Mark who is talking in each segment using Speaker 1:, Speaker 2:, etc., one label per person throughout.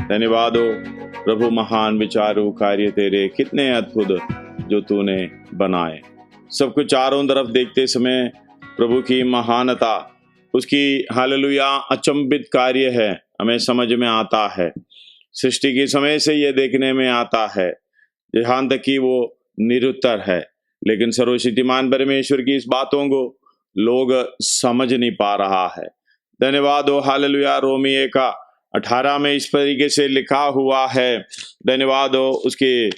Speaker 1: धन्यवाद हो प्रभु, महान विचारों कार्य तेरे कितने अद्भुत जो तूने बनाए। सब कुछ चारों तरफ देखते समय प्रभु की महानता, उसकी हालेलुया अचंभित कार्य है, हमें समझ में आता है। सृष्टि के समय से ये देखने में आता है जहां तक कि वो निरुत्तर है, लेकिन सर्वशक्तिमान परमेश्वर की इस बातों को लोग समझ नहीं पा रहा है। धन्यवाद हो हालेलुया। रोमी 1:18 में इस तरीके से लिखा हुआ है, धन्यवाद हो उसके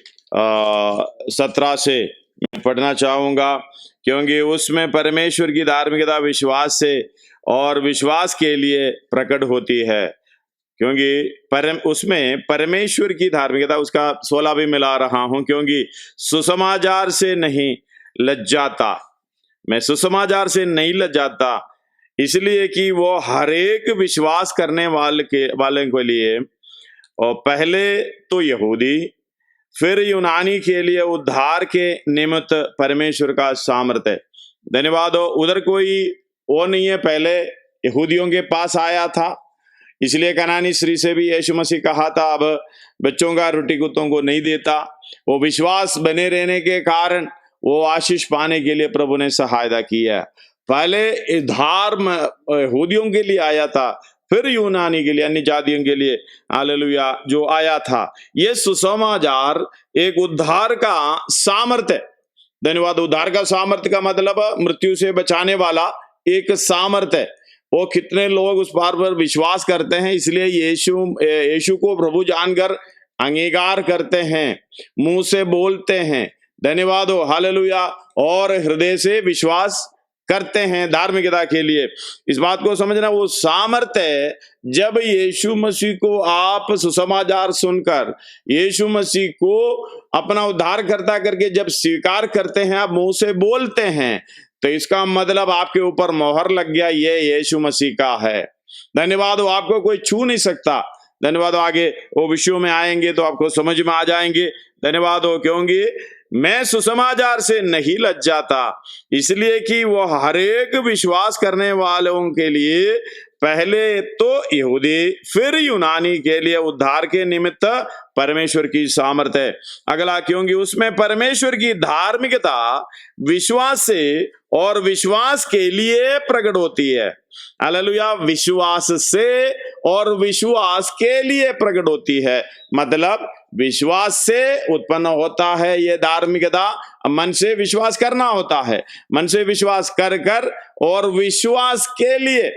Speaker 1: 17 से मैं पढ़ना चाहूंगा, क्योंकि उसमें परमेश्वर की धार्मिकता विश्वास से और विश्वास के लिए प्रकट होती है। क्योंकि उसमें परमेश्वर की धार्मिकता, उसका 16 भी मिला रहा हूं, क्योंकि सुसमाचार से नहीं लज्जाता, मैं सुसमाचार से नहीं लज्जाता, इसलिए कि वो हर एक विश्वास करने वाले के लिए, और पहले तो यहूदी फिर यूनानी के लिए उद्धार के निमित्त परमेश्वर का सामर्थ्य। धन्यवाद हो। उधर कोई वो नहीं है, पहले यहूदियों के पास आया था, इसलिए कनानी स्त्री से भी यीशु मसीह कहा था अब बच्चों का रोटी कुत्तों को नहीं देता। वो विश्वास बने रहने के कारण वो आशीष पाने के लिए प्रभु ने सहायता की है। पहले उद्धार यहूदियों के लिए आया था, फिर यूनानी के लिए, अन्य जातियों के लिए हालेलुया जो आया था। ये सुसमाचार एक उद्धार का सामर्थ्य। धन्यवाद। उद्धार का सामर्थ्य का मतलब मृत्यु से बचाने वाला एक सामर्थ्य। वो कितने लोग उस बात पर विश्वास करते हैं, इसलिए यीशु को प्रभु जानकर अंगीकार करते हैं, मुंह से बोलते हैं, धन्यवाद हो हालेलुया, और हृदय से विश्वास करते हैं धार्मिकता के लिए। इस बात को समझना, वो सामर्थ्य जब यीशु मसीह को आप सुसमाचार सुनकर यीशु मसीह को अपना उद्धारकर्ता करके जब स्वीकार करते हैं, आप मुंह से बोलते हैं, तो इसका मतलब आपके ऊपर मोहर लग गया, ये यीशु मसीह का है। धन्यवाद हो। आपको कोई छू नहीं सकता। धन्यवाद हो। आगे वो विषयों में आएंगे तो आपको समझ में आ जाएंगे। धन्यवाद हो। क्योंकि मैं सुसमाचार से नहीं लज्जाता, इसलिए कि वो हर एक विश्वास करने वालों के लिए, पहले तो यहूदी फिर यूनानी के लिए उद्धार के निमित्त परमेश्वर की सामर्थ्य है। अगला, क्योंकि उसमें परमेश्वर की धार्मिकता विश्वास से और विश्वास के लिए प्रकट होती है। हालेलुया। विश्वास से और विश्वास के लिए प्रकट होती है, मतलब विश्वास से उत्पन्न होता है ये धार्मिकता। मन से विश्वास करना होता है, मन से विश्वास कर कर और विश्वास के लिए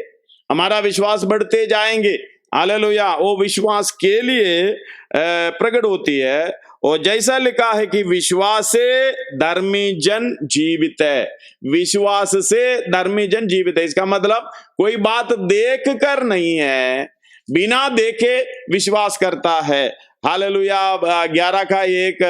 Speaker 1: हमारा विश्वास बढ़ते जाएंगे। हालेलुया। वो विश्वास के लिए प्रकट होती है। और जैसा लिखा है कि विश्वास से धर्मी जन जीवित है, विश्वास से धर्मी जन जीवित है। इसका मतलब कोई बात देख कर नहीं है, बिना देखे विश्वास करता है। हालेलुया। 11 का 1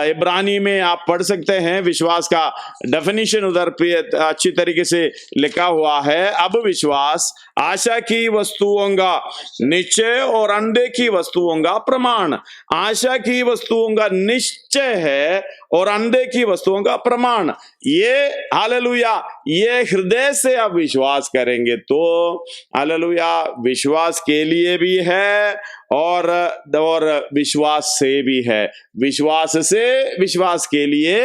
Speaker 1: इब्रानी में आप पढ़ सकते हैं, विश्वास का डेफिनेशन उधर पे अच्छी तरीके से लिखा हुआ है। अब विश्वास आशा की वस्तुओं का निश्चय और अनदेखी वस्तुओं का प्रमाण। आशा की वस्तुओं का निश्चय है और अनदेखी वस्तुओं का प्रमाण। ये हालेलुया, ये हृदय से आप विश्वास करेंगे तो हालेलुया विश्वास के लिए भी है और विश्वास से भी है। विश्वास से विश्वास के लिए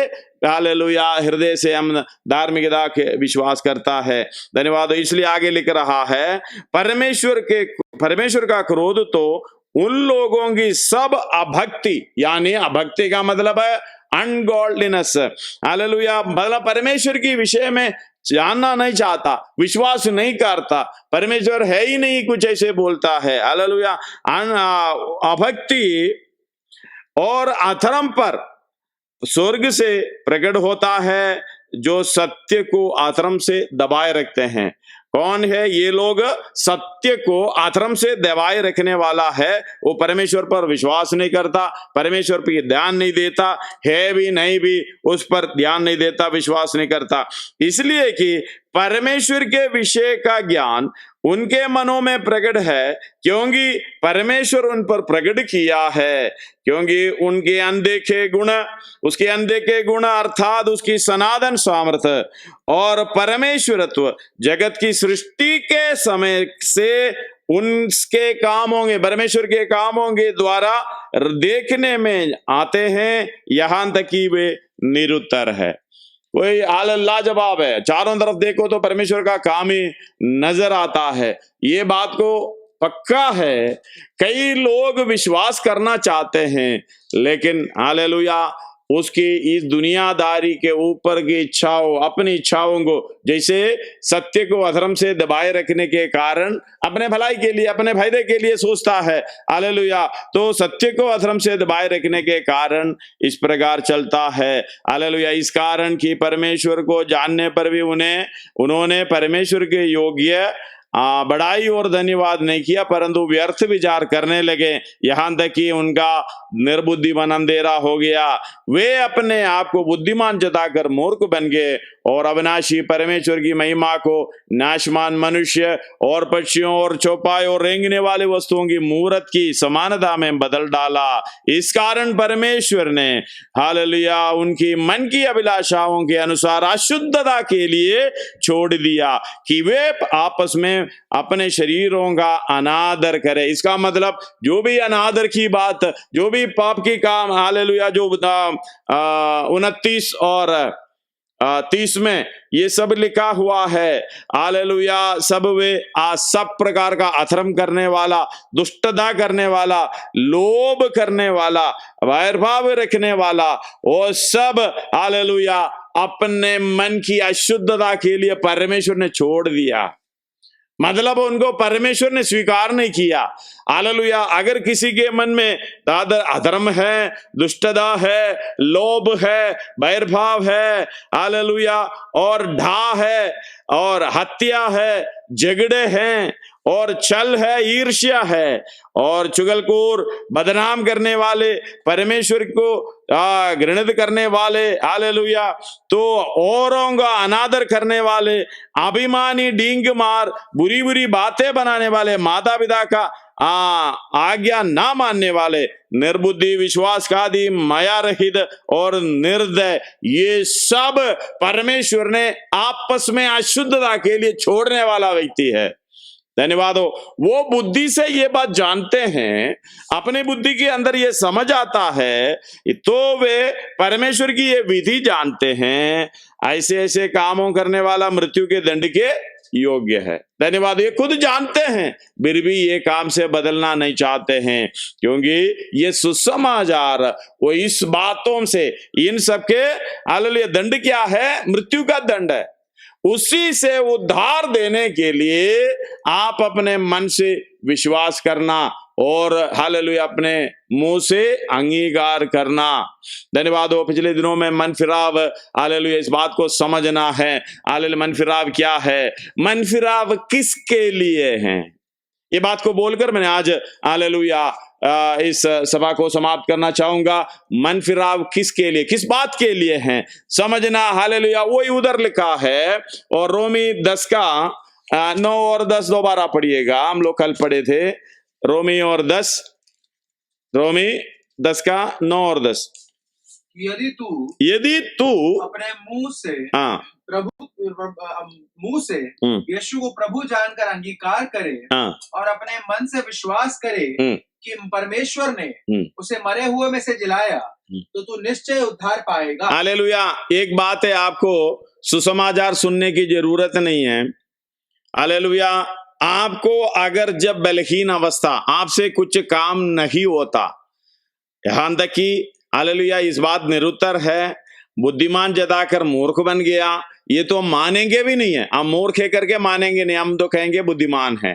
Speaker 1: हालेलुया, हृदय से हम धार्मिकता के विश्वास करता है। धन्यवाद। इसलिए आगे लिख रहा है, परमेश्वर का क्रोध तो उन लोगों की सब अभक्ति, यानी अभक्ति का मतलब है अनगॉडलीनेस, हालेलुया, मतलब परमेश्वर की विषय में जानना नहीं चाहता, विश्वास नहीं करता, परमेश्वर है ही नहीं, कुछ ऐसे बोलता है, हालेलुया। अभक्ति और अधर्म पर स्वर्ग से प्रकट होता है, जो सत्य को अधर्म से दबाए रखते हैं। कौन है ये लोग? सत्य को अधर्म से दबाए रखने वाला है, वो परमेश्वर पर विश्वास नहीं करता, परमेश्वर पर ध्यान नहीं देता, है भी नहीं भी उस पर ध्यान नहीं देता, विश्वास नहीं करता, इसलिए कि परमेश्वर के विषय का ज्ञान उनके मनों में प्रकट है, क्योंकि परमेश्वर उन पर प्रकट किया है, क्योंकि उनके अनदेखे गुण, उसके अनदेखे गुण अर्थात उसकी सनातन सामर्थ्य और परमेश्वरत्व जगत की सृष्टि के समय से उनके कामों के, परमेश्वर के कामों के द्वारा देखने में आते हैं, यहां तक कि वे निरुत्तर है। कोई लाजवाब है, चारों तरफ देखो तो परमेश्वर का काम ही नजर आता है। ये बात को पक्का है, कई लोग विश्वास करना चाहते हैं, लेकिन हालेलुया उसकी इस दुनियादारी के ऊपर की इच्छाओं, अपनी इच्छाओं को, जैसे सत्य को अधर्म से दबाए रखने के कारण अपने भलाई के लिए, अपने फायदे के लिए सोचता है, हालेलुया, तो सत्य को अधर्म से दबाए रखने के कारण इस प्रकार चलता है, हालेलुया। इस कारण कि परमेश्वर को जानने पर भी उन्होंने परमेश्वर के योग्य बड़ाई और धन्यवाद नहीं किया, परंतु व्यर्थ विचार करने लगे, यहां तक कि उनका निर्बुद्धि मन अंधेरा हो गया। वे अपने आप को बुद्धिमान जताकर मूर्ख बन गए और अविनाशी परमेश्वर की महिमा को नाशमान मनुष्य और पक्षियों और चौपाई और रेंगने वाले वस्तुओं की मूर्त की समानता में बदल डाला। इस कारण परमेश्वर ने हालेलुया उनकी मन की अभिलाषाओं के अनुसार अशुद्धता के लिए छोड़ दिया कि वे आपस में अपने शरीरों का अनादर करे। इसका मतलब जो भी अनादर की बात, जो भी पाप की काम, हालेलुया, जो 29 और 30 में ये सब लिखा हुआ है, हालेलुया, सब प्रकार का अधर्म करने वाला, दुष्टता करने वाला, लोभ करने वाला, वैरभाव रखने वाला, वो सब हालेलुया अपने मन की अशुद्धता के लिए परमेश्वर ने छोड़ दिया। मतलब उनको परमेश्वर ने स्वीकार नहीं किया। हालेलुया। अगर किसी के मन में अधर्म है, दुष्टता है, लोभ है, वैरभाव है, हालेलुया, और ढा है, और हत्या है, झगड़े हैं, और छल है, ईर्ष्या है, और चुगलखोर, बदनाम करने वाले, परमेश्वर को घृणित करने वाले, हालेलुया, तो औरों का अनादर करने वाले, अभिमानी, डींग मार, बुरी बुरी बातें बनाने वाले, माता पिता का आज्ञा ना मानने वाले, निर्बुद्धि, विश्वासघाती, माया रहित और निर्दय, ये सब परमेश्वर ने आपस में अशुद्धता के लिए छोड़ने वाला व्यक्ति है। धन्यवाद हो। वो बुद्धि से ये बात जानते हैं, अपनी बुद्धि के अंदर ये समझ आता है, तो वे परमेश्वर की ये विधि जानते हैं, ऐसे ऐसे कामों करने वाला मृत्यु के दंड के योग्य है। धन्यवाद। ये खुद जानते हैं, फिर भी ये काम से बदलना नहीं चाहते हैं, क्योंकि ये सुसमाचार वो इस बातों से, इन सबके हालेलुया दंड क्या है? मृत्यु का दंड है। उसी से उद्धार देने के लिए आप अपने मन से विश्वास करना और हालेलुया अपने मुंह से अंगीकार करना। धन्यवाद हो। पिछले दिनों में मन फिराव, हालेलुया, इस बात को समझना है। हालेलुया, मन फिराव क्या है? मन फिराव किसके लिए है? ये बात को बोलकर मैंने आज हालेलुया इस सभा को समाप्त करना चाहूंगा। मन फिराव किसके लिए, किस बात के लिए है, समझना। हालेलुया, वही उधर लिखा है। और रोमी 10 का 9 और 10 दोबारा पढ़िएगा, हम लोग कल पढ़े थे। रोमी 10 का 9 और 10। यदि तू
Speaker 2: अपने मुंह से
Speaker 1: मुंह
Speaker 2: से यीशु को प्रभु जानकर अंगीकार करे और अपने मन से विश्वास करे कि परमेश्वर ने उसे मरे हुए में से जिलाया, तो तू निश्चय उद्धार पाएगा।
Speaker 1: हालेलुया। एक बात है, आपको सुसमाचार सुनने की जरूरत नहीं है। हालेलुया, एक बात है, आपको सुसमाचार सुनने की जरूरत नहीं है। हालेलुया, एक बात है, आपको सुसमाचार सुनने की जरूरत नहीं है। हालेलुया, एक बात है, आपको सुसमाचार सुनने की जरूरत नहीं है। हालेलुया, एक बात है, आपको सुसमाचार सुनने की जरूरत नहीं है। आपको अगर जब बलहीन अवस्था आपसे कुछ काम नहीं होता, यहां तक कि हालेलुया इस बात निरुत्तर है, बुद्धिमान जताकर मूर्ख बन गया, ये तो मानेंगे भी नहीं है। हम मूर्ख है करके मानेंगे नहीं, हम तो कहेंगे बुद्धिमान है।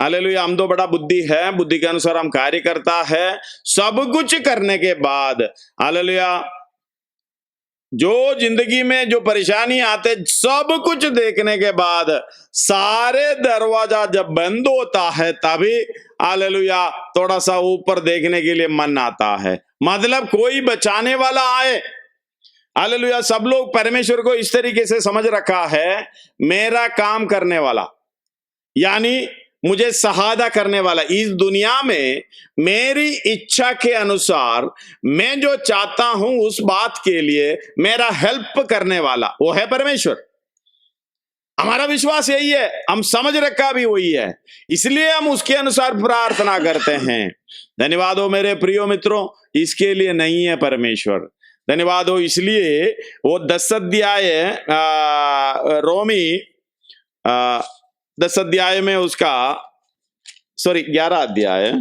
Speaker 1: हालेलुया, हम तो बड़ा बुद्धि है, बुद्धि के अनुसार हम कार्य करता है। सब कुछ करने के बाद हालेलुया जो जिंदगी में जो परेशानी आते, सब कुछ देखने के बाद सारे दरवाजा जब बंद होता है तभी हालेलुया थोड़ा सा ऊपर देखने के लिए मन आता है। मतलब कोई बचाने वाला आए। हालेलुया, सब लोग परमेश्वर को इस तरीके से समझ रखा है, मेरा काम करने वाला यानी मुझे सहायता करने वाला, इस दुनिया में मेरी इच्छा के अनुसार मैं जो चाहता हूं उस बात के लिए मेरा हेल्प करने वाला वो है परमेश्वर। हमारा विश्वास यही है, हम समझ रखा भी वही है, इसलिए हम उसके अनुसार प्रार्थना करते हैं। धन्यवाद हो मेरे प्रियो मित्रों, इसके लिए नहीं है परमेश्वर। धन्यवाद हो, इसलिए वो 10 अध्याय रोमी 10 अध्याय में उसका 11 अध्याय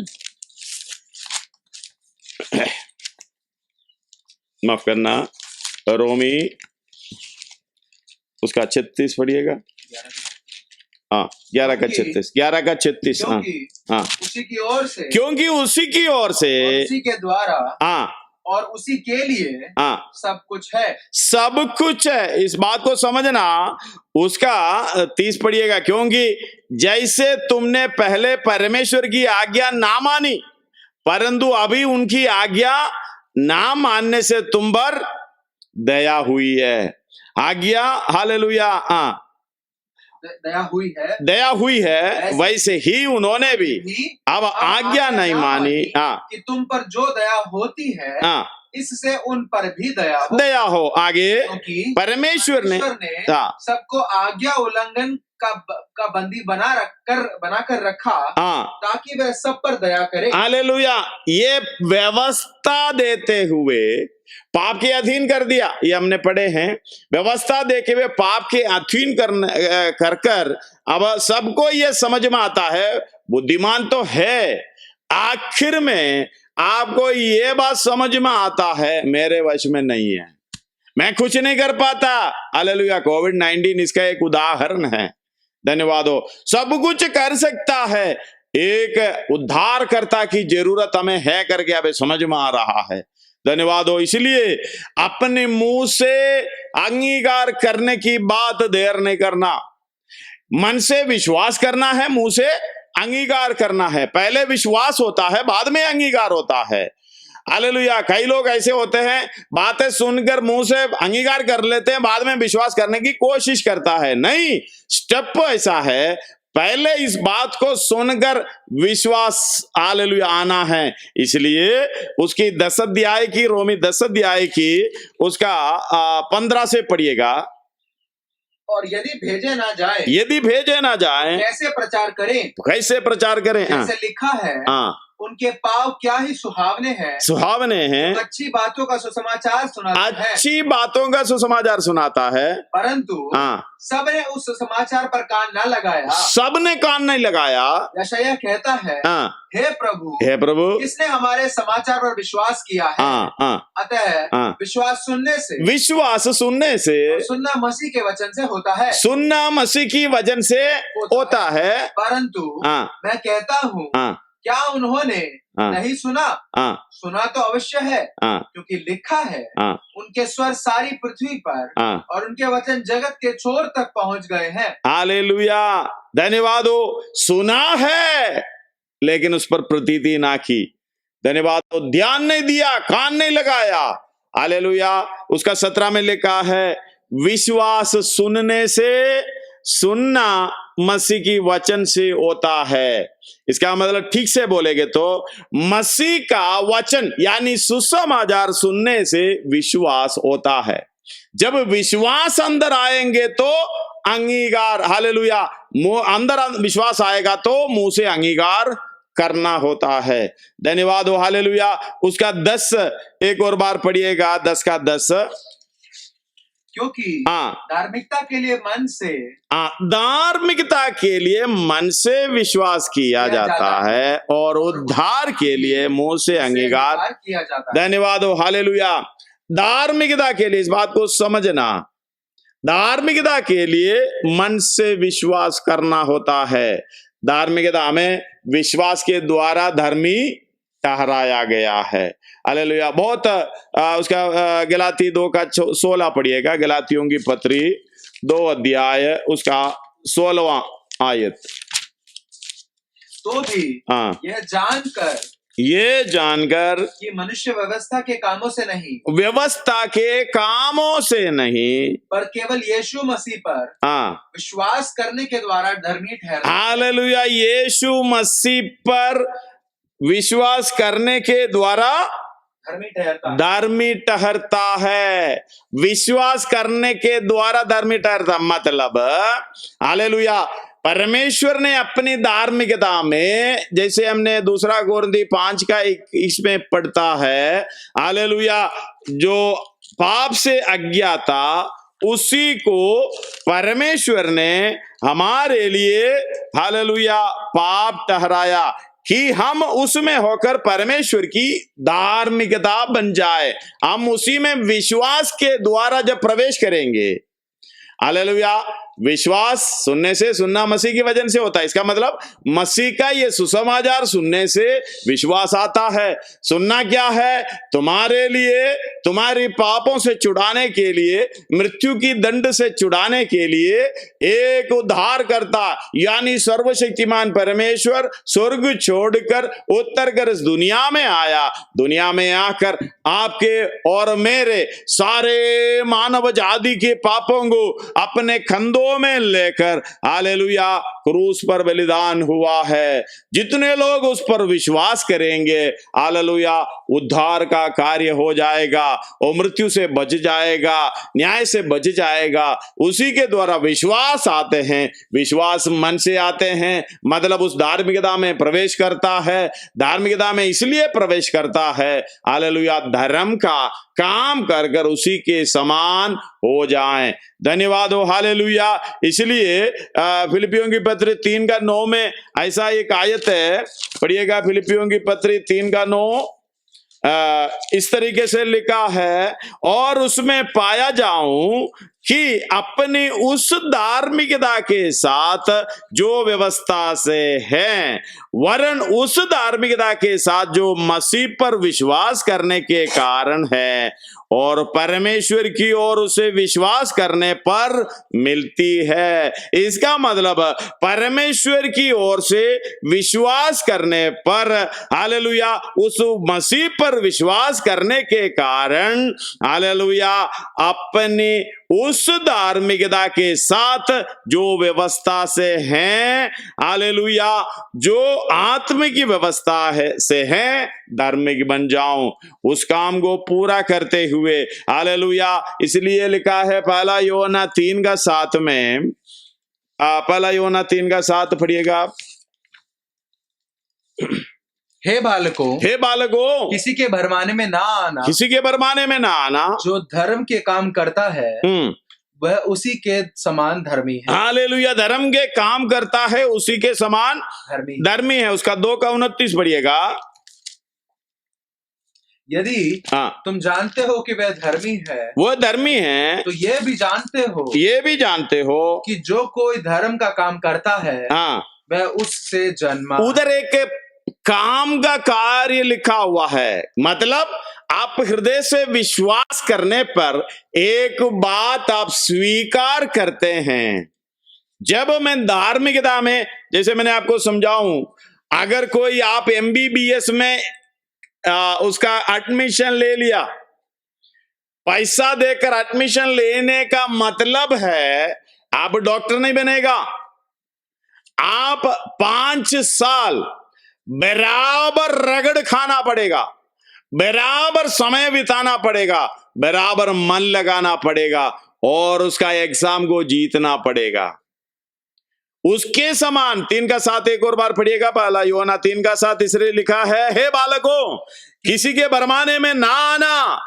Speaker 1: माफ करना, रोमी उसका 36 पढ़िएगा। हाँ 11 का 36 हाँ
Speaker 2: उसी की ओर से,
Speaker 1: क्योंकि उसी की ओर से,
Speaker 2: उसी के द्वारा
Speaker 1: हाँ
Speaker 2: और उसी के लिए
Speaker 1: हाँ
Speaker 2: सब कुछ है,
Speaker 1: सब कुछ है। इस बात को समझना। उसका 30 पढ़िएगा, क्योंकि जैसे तुमने पहले परमेश्वर की आज्ञा ना मानी परंतु अभी उनकी आज्ञा ना मानने से तुम पर दया हुई है। आज्ञा हालेलुया दया हुई है वैसे ही उन्होंने भी अब आज्ञा नहीं मानी
Speaker 2: कि तुम पर जो दया होती है इससे उन पर भी
Speaker 1: दया हो। आगे परमेश्वर ने
Speaker 2: सबको आज्ञा उल्लंघन का बंदी बनाकर रखा ताकि वह सब पर दया करे।
Speaker 1: हालेलुया, ये व्यवस्था देते हुए पाप के अधीन कर दिया, ये हमने पढ़े हैं। व्यवस्था देके हुए पाप के अधीन कर अब सबको ये समझ में आता है, बुद्धिमान तो है, आखिर में आपको ये बात समझ में आता है मेरे वश में नहीं है, मैं कुछ नहीं कर पाता। हालेलुया, कोविड-19 इसका एक उदाहरण है। धन्यवाद हो, सब कुछ कर सकता है, एक उद्धारकर्ता की जरूरत हमें है करके अब समझ में आ रहा है। धन्यवाद हो, इसलिए अपने मुंह से अंगीकार करने की बात देर नहीं करना। मन से विश्वास करना है, मुंह से अंगीकार करना है। पहले विश्वास होता है, बाद में अंगीकार होता है। हालेलुया, कई लोग ऐसे होते हैं, बातें सुनकर मुंह से अंगीकार कर लेते हैं, बाद में विश्वास करने की कोशिश करता है। नहीं, स्टेप ऐसा है, पहले इस बात को सुनकर विश्वास हालेलुया आना है। इसलिए उसकी 10 अध्याय की, रोमी 10 अध्याय की उसका 15 से पढ़िएगा।
Speaker 2: और यदि भेजे ना जाए कैसे प्रचार करें, जैसे लिखा है उनके पाँव क्या ही सुहावने हैं, अच्छी बातों का सुसमाचार
Speaker 1: सुनाता है,
Speaker 2: परंतु सबने उस समाचार पर कान नहीं लगाया। यशायाह कहता है, हे प्रभु किसने हमारे समाचार पर विश्वास किया है। अतः विश्वास सुनने से सुनना मसीह के वचन से होता है। परंतु मैं कहता हूँ, क्या उन्होंने नहीं सुना तो अवश्य है, क्योंकि लिखा है उनके स्वर सारी पृथ्वी पर और उनके वचन जगत के छोर तक पहुंच गए हैं।
Speaker 1: हालेलुया, धन्यवाद हो, सुना है लेकिन उस पर प्रतीति ना की। धन्यवाद हो, ध्यान नहीं दिया, कान नहीं लगाया। हालेलुया, उसका 17 में लिखा है, विश्वास सुनने से, सुनना मसीह की वचन से होता है। इसका मतलब ठीक से बोलेंगे तो मसीह का वचन यानी सुसमाचार सुनने से विश्वास होता है। जब विश्वास अंदर आएंगे तो अंगीकार, हालेलुया, अंदर विश्वास आएगा तो मुंह से अंगीकार करना होता है। धन्यवाद हो, हालेलुया। उसका 10 एक और बार पढ़िएगा, 10 का 10।
Speaker 2: क्योंकि
Speaker 1: हाँ,
Speaker 2: धार्मिकता के लिए मन से,
Speaker 1: धार्मिकता के लिए मन से विश्वास किया जाता है और उद्धार के लिए मुंह से अंगीकार
Speaker 2: किया जाता है।
Speaker 1: धन्यवाद हो, हालेलुया। धार्मिकता के लिए इस बात को समझना, धार्मिकता के लिए मन से विश्वास करना होता है। धार्मिकता हमें विश्वास के द्वारा धर्मी ठहराया गया है। हालेलुया। बहुत उसका गलाती 2:16 पढ़िएगा, गलातियों की पत्री 2 अध्याय उसका 16वां आयत।
Speaker 2: तो भी
Speaker 1: ये जानकर
Speaker 2: कि मनुष्य व्यवस्था के कामों से नहीं,
Speaker 1: व्यवस्था के कामों से नहीं,
Speaker 2: पर केवल यीशु मसीह पर विश्वास करने के द्वारा धर्मी ठहरता।
Speaker 1: हालेलुया। यीशु मसीह पर विश्वास करने के द्वारा धर्मी ठहरता है। विश्वास करने के द्वारा धर्मी ठहरता मतलब, हालेलुया, परमेश्वर ने अपनी धार्मिकता में, जैसे हमने 2 कोरिन्थी 5:21 में पढ़ता है, हालेलुया, जो पाप से अज्ञात था उसी को परमेश्वर ने हमारे लिए, हालेलुया, पाप ठहराया कि हम उसमें होकर परमेश्वर की धार्मिकता बन जाए। हम उसी में विश्वास के द्वारा जब प्रवेश करेंगे, हालेलुया, विश्वास सुनने से, सुनना मसीह की वजन से होता है। इसका मतलब मसीह का ये सुसमाचार सुनने से विश्वास आता है। सुनना क्या है? तुम्हारे लिए, तुम्हारी पापों से छुड़ाने के लिए, मृत्यु की दंड से छुड़ाने के लिए एक उद्धार करता यानी सर्वशक्तिमान परमेश्वर स्वर्ग छोड़कर उत्तर कर इस दुनिया में आया। दुनिया में आकर आपके और मेरे सारे मानव जाति के पापों को अपने कंधों में लेकर, हालेलुया, क्रूस पर बलिदान हुआ है। जितने लोग उस पर विश्वास करेंगे, हालेलुया, उद्धार का कार्य हो जाएगा और मृत्यु से बच जाएगा, न्याय से बच जाएगा। उसी के द्वारा विश्वास आते हैं। विश्वास मन से आते हैं, मतलब उस धार्मिकता में प्रवेश करता है। धार्मिकता में इसलिए प्रवेश करता है, हालेलुया, धर्म का काम कर कर उसी के समान हो जाएं। धन्यवाद हो, हालेलुया। इसलिए फिलिपियों की पत्री 3:9 में ऐसा एक आयत है, पढ़िएगा। फिलिपियों की पत्री 3:9 इस तरीके से लिखा है, और उसमें पाया जाऊं कि अपनी उस धार्मिकता के साथ जो व्यवस्था से है, वरन उस धार्मिकता के साथ जो मसीह पर विश्वास करने के कारण है और परमेश्वर की ओर उसे विश्वास करने पर मिलती है। इसका मतलब परमेश्वर की ओर से विश्वास करने पर, हालेलुया, उस मसीह पर विश्वास करने के कारण, हालेलुया, अपनी उस धार्मिकता के साथ जो व्यवस्था से हैं, हालेलुया, जो आत्मिक की व्यवस्था है से हैं, धार्मिक बन जाऊं उस काम को पूरा करते हुए। हालेलुया। इसलिए लिखा है 1 यूहन्ना 3:7 में, 1 यूहन्ना 3:7 पढ़िएगा।
Speaker 2: हे बालकों, किसी के भरमाने में ना आना,
Speaker 1: किसी के भरमाने में ना आना।
Speaker 2: जो धर्म के काम करता है वह उसी के समान धर्मी है।
Speaker 1: हालेलुया। धर्म के काम करता है उसी के समान धर्मी है। उसका 2:29 पढ़िएगा।
Speaker 2: यदि तुम जानते हो कि वह धर्मी है,
Speaker 1: वो धर्मी है,
Speaker 2: तो ये भी जानते हो कि जो कोई धर्म का काम करता है वह उससे जन्मा।
Speaker 1: उधर एक काम का कार्य लिखा हुआ है, मतलब आप हृदय से विश्वास करने पर एक बात आप स्वीकार करते हैं। जब मैं धार्मिकता में, जैसे मैंने आपको समझाऊं, अगर कोई आप MBBS में उसका एडमिशन ले लिया, पैसा देकर एडमिशन लेने का मतलब है आप डॉक्टर नहीं बनेगा। आप 5 साल बराबर रगड़ खाना पड़ेगा, बराबर समय बिताना पड़ेगा, बराबर मन लगाना पड़ेगा और उसका एग्जाम को जीतना पड़ेगा। उसके समान 3:7 एक और बार पढ़िएगा। 1 यूहन्ना 3:7 इसलिए लिखा है, हे बालकों, किसी के भरमाने में ना आना।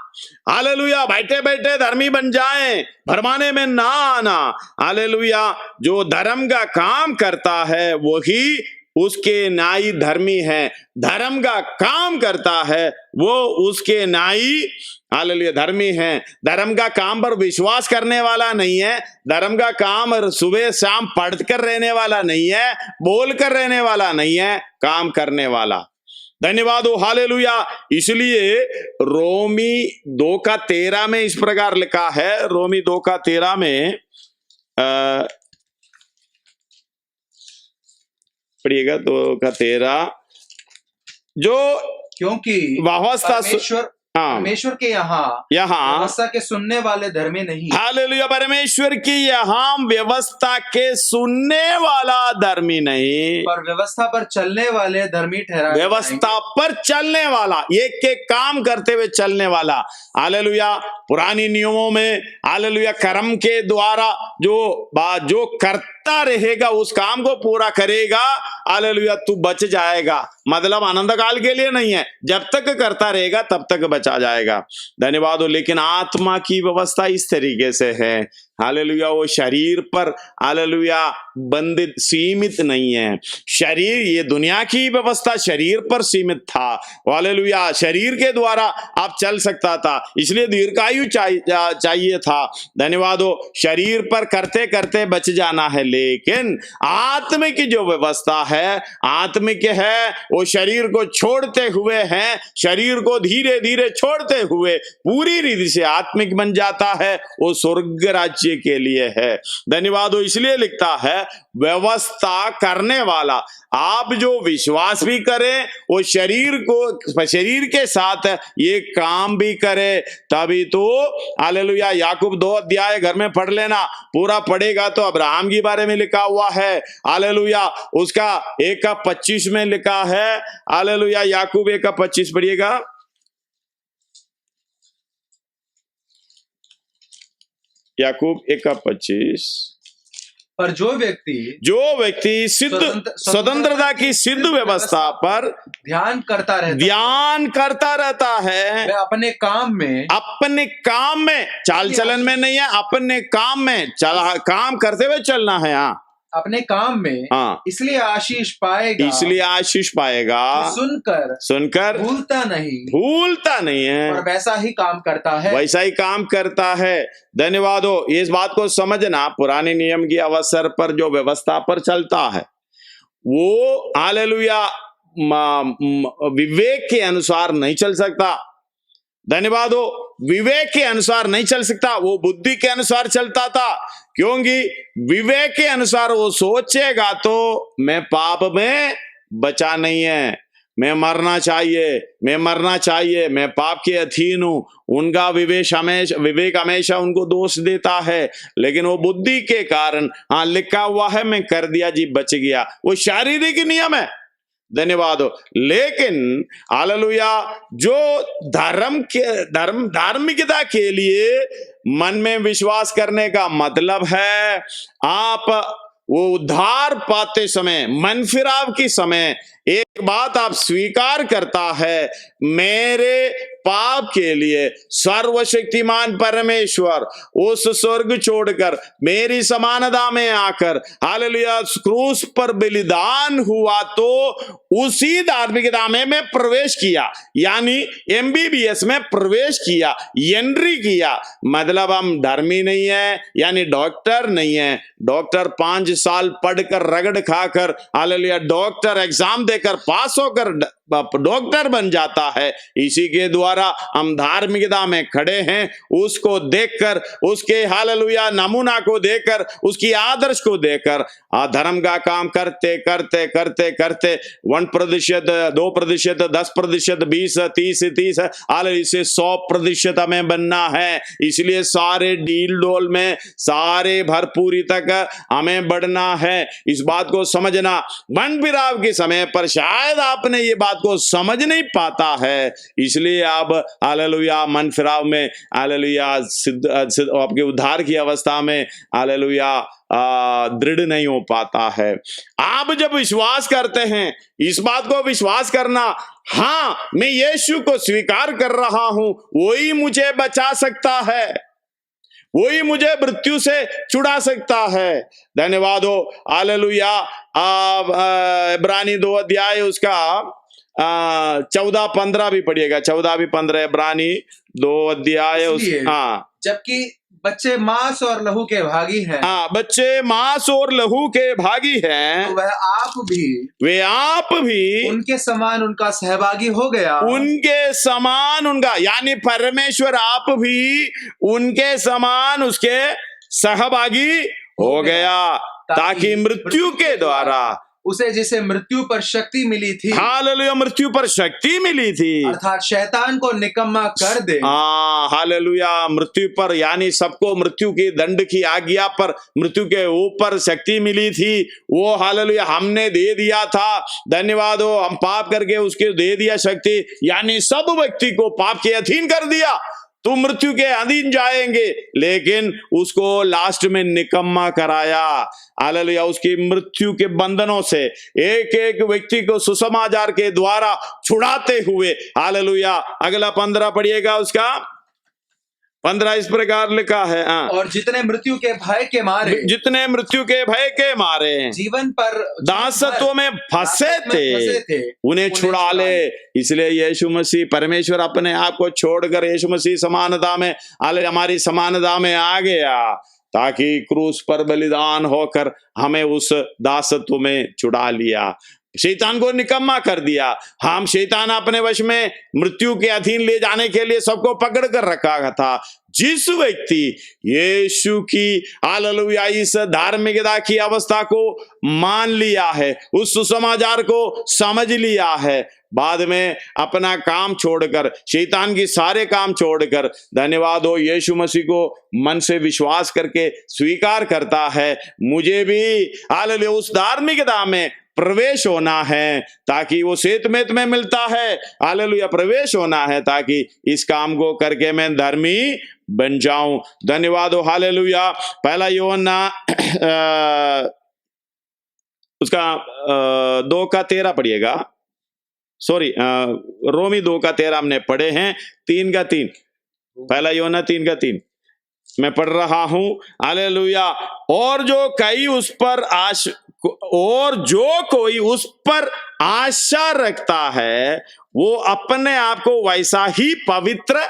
Speaker 1: हालेलुया। बैठे बैठे धर्मी बन जाएं, भरमाने में ना आना। हालेलुया। जो धर्म का काम करता है वही उसके न्यायी धर्मी है। धर्म का काम करता है वो उसके न्यायी हालेलुया धर्मी है। धर्म का काम पर विश्वास करने वाला नहीं है। धर्म का काम सुबह शाम पढ़कर रहने वाला नहीं है, बोल कर रहने वाला नहीं है, काम करने वाला। धन्यवाद हो। हालेलुया। इसलिए रोमी 2:13 में इस प्रकार लिखा है, रोमी 2:13 में पढ़िएगा 2:13, जो
Speaker 2: क्योंकि परमेश्वर के यहाँ व्यवस्था के सुनने वाले धर्मी नहीं।
Speaker 1: हालेलुया। परमेश्वर की यहाँ व्यवस्था के सुनने वाला धर्मी नहीं,
Speaker 2: पर व्यवस्था पर चलने वाले धर्मी ठहराए।
Speaker 1: व्यवस्था पर चलने वाला, एक एक काम करते हुए चलने वाला। हालेलुया। पुरानी नियमों में हालेलुया कर्म के द्वारा जो करता रहेगा उस काम को पूरा करेगा, हालेलुया, तू बच जाएगा। मतलब आनंद काल के लिए नहीं है, जब तक करता रहेगा तब तक बचा जाएगा। धन्यवाद हो। लेकिन आत्मा की व्यवस्था इस तरीके से है, हालेलुया, वो शरीर पर हालेलुया बंधित सीमित नहीं है। शरीर, ये दुनिया की व्यवस्था शरीर पर सीमित था, हालेलुया, शरीर के द्वारा आप चल सकता था, इसलिए दीर्घायु चाहिए था। धन्यवाद हो। शरीर पर करते करते बच जाना है, लेकिन आत्मिक की जो व्यवस्था है आत्मिक है, वो शरीर को छोड़ते हुए है, शरीर को धीरे धीरे छोड़ते हुए पूरी रीति से आत्मिक बन जाता है, वो स्वर्ग राज्य के लिए है। धन्यवाद हो। इसलिए लिखता है व्यवस्था करने वाला। आप जो विश्वास भी करें वो शरीर के साथ ये काम भी करे, तभी तो हालेलुया। याकूब 2 अध्याय घर में पढ़ लेना, पूरा पढ़ेगा तो अब्राहम के बारे में लिखा हुआ है, हालेलुया, उसका 1:25 में लिखा है, हालेलुया। याकूब 1:25 पढ़िएगा। याकूब 1:25।
Speaker 2: पर जो व्यक्ति सिद्ध
Speaker 1: स्वतंत्रता की सिद्ध व्यवस्था पर ध्यान करता रहता है,
Speaker 2: वह अपने काम में
Speaker 1: चाल चलन में नहीं है, अपने काम में काम करते हुए चलना है। हाँ,
Speaker 2: अपने काम में, इसलिए आशीष पाएगा,
Speaker 1: सुनकर भूलता नहीं है,
Speaker 2: और वैसा ही काम करता है।
Speaker 1: धन्यवाद हो। इस बात को समझना, पुराने नियम की अवसर पर जो व्यवस्था पर चलता है वो हालेलुया विवेक के अनुसार नहीं चल सकता। धन्यवाद हो। विवेक के अनुसार नहीं चल सकता, वो बुद्धि के अनुसार चलता था, क्योंकि विवेक के अनुसार वो सोचेगा तो मैं पाप में बचा नहीं है, मैं मरना चाहिए, मैं पाप के अधीन हूं। उनका विवेक हमेशा उनको दोष देता है, लेकिन वो बुद्धि के कारण, हाँ लिखा हुआ है मैं कर दिया जी बच गया, वो शारीरिक नियम है। धन्यवाद हो। लेकिन हालेलुया जो धार्मिकता के लिए मन में विश्वास करने का मतलब है, आप वो उद्धार पाते समय, मन फिराव के समय एक बात आप स्वीकार करता है, मेरे पाप के लिए सर्वशक्तिमान परमेश्वर उस स्वर्ग छोड़कर मेरी समानता में आकर हालेलुया क्रूस पर बलिदान हुआ, तो उसी धार्मिकता में मैं प्रवेश किया, यानी MBBS में प्रवेश किया, एंट्री किया। मतलब हम धर्मी नहीं है, यानी डॉक्टर नहीं है। डॉक्टर 5 साल पढ़कर रगड़ खाकर हालेलुया डॉक्टर एग्जाम देकर पास होकर डॉक्टर बन जाता है। इसी के द्वारा हम धार्मिकता में खड़े हैं, उसको देखकर, उसके हालेलुया नमूना को देखकर, उसकी आदर्श को देखकर धर्म का काम करते करते करते करते 1%, 2%, 10%, 20, 30 हालेलुया से 100% हमें बनना है। इसलिए सारे डील डोल में, सारे भरपूरी तक हमें बढ़ना है। इस बात को समझना। मन फिराव के समय पर शायद आपने ये बात को समझ नहीं पाता है, इसलिए अब हालेलुया मन फिराव में, हालेलुया आपके उद्धार की अवस्था में हालेलुया दृढ़ नहीं हो पाता है। आप जब विश्वास करते हैं, इस बात को विश्वास करना, हाँ मैं यीशु को स्वीकार कर रहा हूं, वही मुझे बचा सकता है, वही मुझे मृत्यु से छुड़ा सकता है। धन्यवाद हो हालेलुया। इब्रानी 2 अध्याय उसका 14-15 भी पढ़िएगा, 14 भी 15, इब्रानी 2 अध्याय हाँ।
Speaker 2: जबकि बच्चे मांस और लहू के भागी हैं,
Speaker 1: हाँ बच्चे मांस और लहू के भागी हैं,
Speaker 2: तो वे आप भी उनके समान उनका सहभागी हो गया,
Speaker 1: उनके समान उनका, यानी परमेश्वर आप भी उनके समान उसके सहभागी हो गया, ताकि मृत्यु के द्वारा
Speaker 2: उसे जिसे मृत्यु पर शक्ति मिली थी,
Speaker 1: हालेलुया मृत्यु पर शक्ति मिली थी,
Speaker 2: अर्थात शैतान को निकम्मा कर दे।
Speaker 1: हालेलुया मृत्यु पर, यानी सबको मृत्यु की दंड की आज्ञा पर मृत्यु के ऊपर शक्ति मिली थी, वो हालेलुया हमने दे दिया था। धन्यवाद हो, हम पाप करके उसके दे दिया शक्ति, यानी सब व्यक्ति को पाप के अधीन कर दिया, तुम मृत्यु के अधीन जाएंगे, लेकिन उसको लास्ट में निकम्मा कराया। हालेलुया उसकी मृत्यु के बंधनों से एक एक व्यक्ति को सुसमाचार के द्वारा छुड़ाते हुए, हालेलुया। अगला 15 पढ़िएगा, उसका 15 इस प्रकार लिखा है,
Speaker 2: और जितने मृत्यु के भय के मारे जीवन पर
Speaker 1: दासत्व में फंसे थे, उन्हें छुड़ा ले। इसलिए यीशु मसीह परमेश्वर अपने आप को छोड़कर यीशु मसीह समानता में, हमारी समानता में आ गया, ताकि क्रूस पर बलिदान होकर हमें उस दासत्व में छुड़ा लिया, शैतान को निकम्मा कर दिया। हम शैतान अपने वश में मृत्यु के अधीन ले जाने के लिए सबको पकड़ कर रखा था। जिस व्यक्ति यीशु की हालेलुया इस धार्मिकता की अवस्था को मान लिया है, उस सुसमाचार को समझ लिया है, बाद में अपना काम छोड़कर, शैतान की सारे काम छोड़कर, धन्यवाद हो यीशु मसीह को मन से विश्वास करके स्वीकार करता है, मुझे भी हालेलुया उस धार्मिकता में प्रवेश होना है, ताकि वो सेतमेत में मिलता है, हालेलुया प्रवेश होना है, ताकि इस काम को करके मैं धर्मी बन जाऊं। धन्यवाद हो हालेलुया। पहला यूहन्ना उसका 2:13 पढ़िएगा, सॉरी रोमी 2:13 हमने पढ़े हैं, 3:3, पहला यूहन्ना 3:3 मैं पढ़ रहा हूं, हालेलुया। और जो कोई उस पर आशा रखता है, वो अपने आप को वैसा ही पवित्र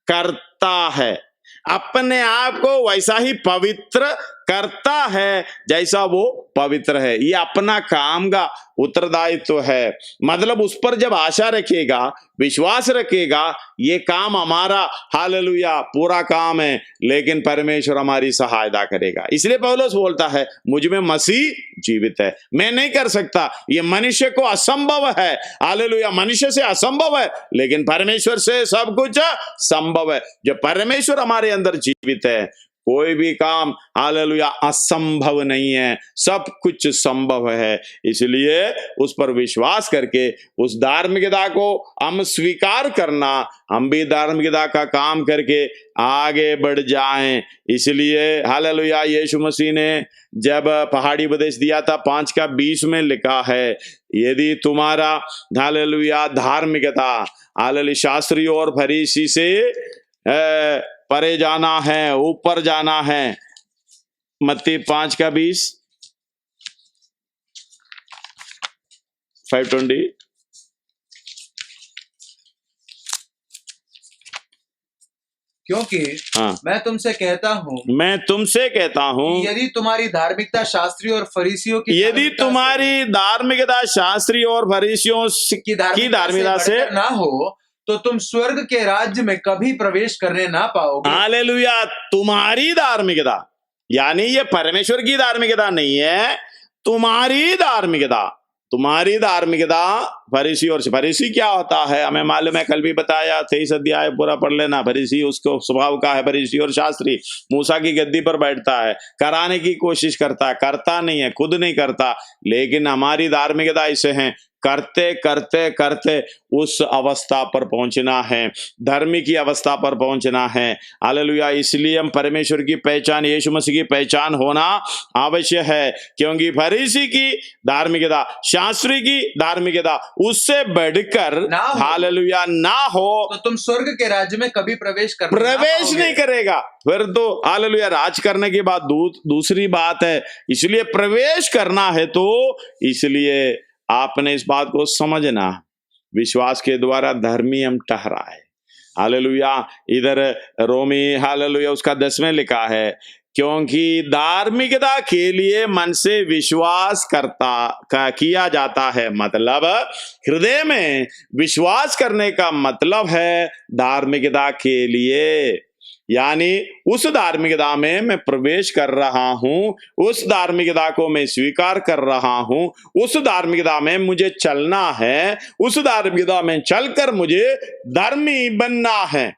Speaker 1: करता है, अपने आप को वैसा ही पवित्र करता है जैसा वो पवित्र है। ये अपना काम का उत्तरदायित्व है, मतलब उस पर जब आशा रखेगा, विश्वास रखेगा, ये काम हमारा हालेलुया पूरा काम है, लेकिन परमेश्वर हमारी सहायता करेगा। इसलिए पौलुस बोलता है, मुझ में मसीह जीवित है, मैं नहीं कर सकता, ये मनुष्य को असंभव है, हालेलुया मनुष्य से असंभव है, लेकिन परमेश्वर से सब कुछ संभव है। जब परमेश्वर हमारे अंदर जीवित है, कोई भी काम हालेलुया असंभव नहीं है, सब कुछ संभव है। इसलिए उस पर विश्वास करके उस धार्मिकता को हम स्वीकार करना, हम भी धार्मिकता का काम करके आगे बढ़ जाएं। इसलिए हालेलुया यीशु मसीह ने जब पहाड़ी उपदेश दिया था 5:20 में लिखा है, यदि तुम्हारा हालेलुया धार्मिकता हालेलुया शास्त्री और फरीसी से परे जाना है, ऊपर जाना है, मत्ती 5:20 5:20
Speaker 2: क्योंकि मैं तुमसे कहता हूँ यदि तुम्हारी धार्मिकता शास्त्री और फरीसियों की धार्मिकता से ना हो, तो तुम स्वर्ग के राज्य में कभी प्रवेश करने ना पाओगे।
Speaker 1: हालेलुया तुम्हारी धार्मिकता, यानी ये परमेश्वर की धार्मिकता नहीं है, तुम्हारी धार्मिकता फरीसी क्या होता है हमें मालूम है, कल भी बताया, 23 अध्याय पूरा पढ़ लेना। फरीसी उसको स्वभाव का है, फरीसी और शास्त्री मूसा की गद्दी पर बैठता है, कराने की कोशिश करता है, करता नहीं है, खुद नहीं करता। लेकिन हमारी धार्मिकता ऐसे है, करते करते करते उस अवस्था पर पहुंचना है, धर्मी की अवस्था पर पहुंचना है। हालेलुया। इसलिए हम परमेश्वर की पहचान, यीशु मसीह की पहचान होना आवश्यक है, क्योंकि फरीसी की धार्मिकता, शास्त्री की धार्मिकता उससे बढ़कर हालेलुया ना हो
Speaker 2: तो तुम स्वर्ग के राज्य में कभी प्रवेश
Speaker 1: नहीं करेगा। फिर तो हालेलुया राज करने के बाद दूसरी बात है। इसलिए प्रवेश करना है तो इसलिए आपने इस बात को समझना, विश्वास के द्वारा धर्मी हम ठहराए। हालेलुया। इधर रोमी हालेलुया उसका 10 में लिखा है, क्योंकि धार्मिकता के लिए मन से विश्वास किया जाता है। मतलब हृदय में विश्वास करने का मतलब है धार्मिकता के लिए, यानी उस धार्मिकता में मैं प्रवेश कर रहा हूं, उस धार्मिकता को मैं स्वीकार कर रहा हूं, उस धार्मिकता में मुझे चलना है, उस धार्मिकता में चलकर मुझे धर्मी बनना है।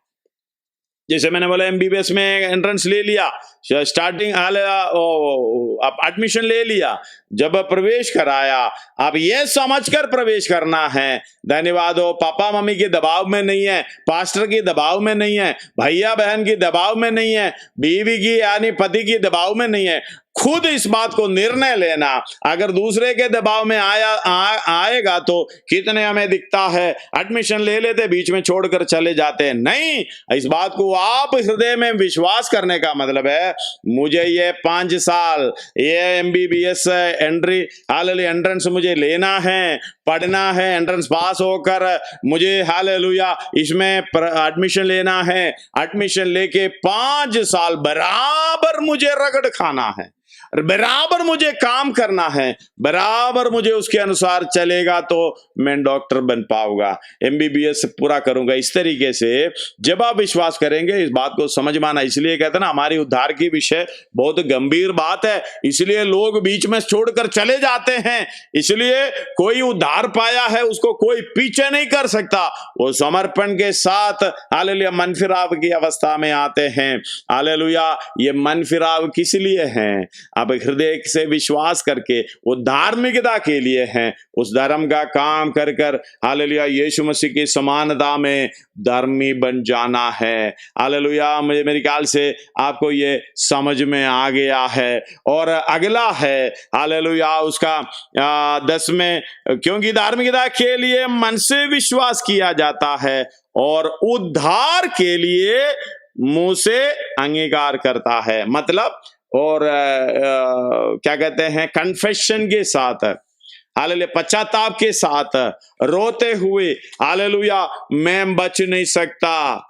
Speaker 1: जैसे मैंने बोला MBBS में एंट्रेंस ले लिया, स्टार्टिंग आप एडमिशन ले लिया, जब प्रवेश कराया, अब ये समझकर प्रवेश करना है। धन्यवाद हो, पापा मम्मी के दबाव में नहीं है, पास्टर के दबाव में नहीं है, भैया बहन की दबाव में नहीं है, बीवी की यानी पति की दबाव में नहीं है। खुद इस बात को निर्णय लेना। अगर दूसरे के दबाव में आएगा तो कितने हमें दिखता है एडमिशन ले लेते, बीच में छोड़कर चले जाते। नहीं, इस बात को आप हृदय में विश्वास करने का मतलब है, मुझे ये 5 साल ये MBBS एंट्रेंस मुझे लेना है, पढ़ना है, एंट्रेंस पास होकर मुझे हालेलुया इसमें एडमिशन लेना है। एडमिशन लेके 5 साल बराबर मुझे रगड़ खाना है, बराबर मुझे काम करना है, बराबर मुझे उसके अनुसार चलेगा तो मैं डॉक्टर बन पाऊंगा, MBBS पूरा करूंगा। इस तरीके से जब आप विश्वास करेंगे, इस बात को समझ माना। इसलिए कहते हैं ना, हमारी उद्धार की विषय बहुत गंभीर बात है, इसलिए लोग बीच में छोड़कर चले जाते हैं। इसलिए कोई उद्धार पाया है उसको कोई पीछे नहीं कर सकता, वो समर्पण के साथ हालेलुया मन फिराव की अवस्था में आते हैं। हालेलुया। ये मन फिराव किस लिए है? आप हृदय से विश्वास करके वो धार्मिकता के लिए हैं, उस धर्म का काम कर कर हालेलुया यीशु मसीह की समानता में धर्मी बन जाना है। हालेलुया। मेरे ख्याल से आपको ये समझ में आ गया है। और अगला है हालेलुया उसका 10 में, क्योंकि धार्मिकता के लिए मन से विश्वास किया जाता है और उद्धार के लिए मुंह से अंगीकार करता है। मतलब और क्या कहते हैं, कन्फेशन के साथ, हालेलुया पश्चाताप के साथ, रोते हुए हालेलुया मैं बच नहीं सकता,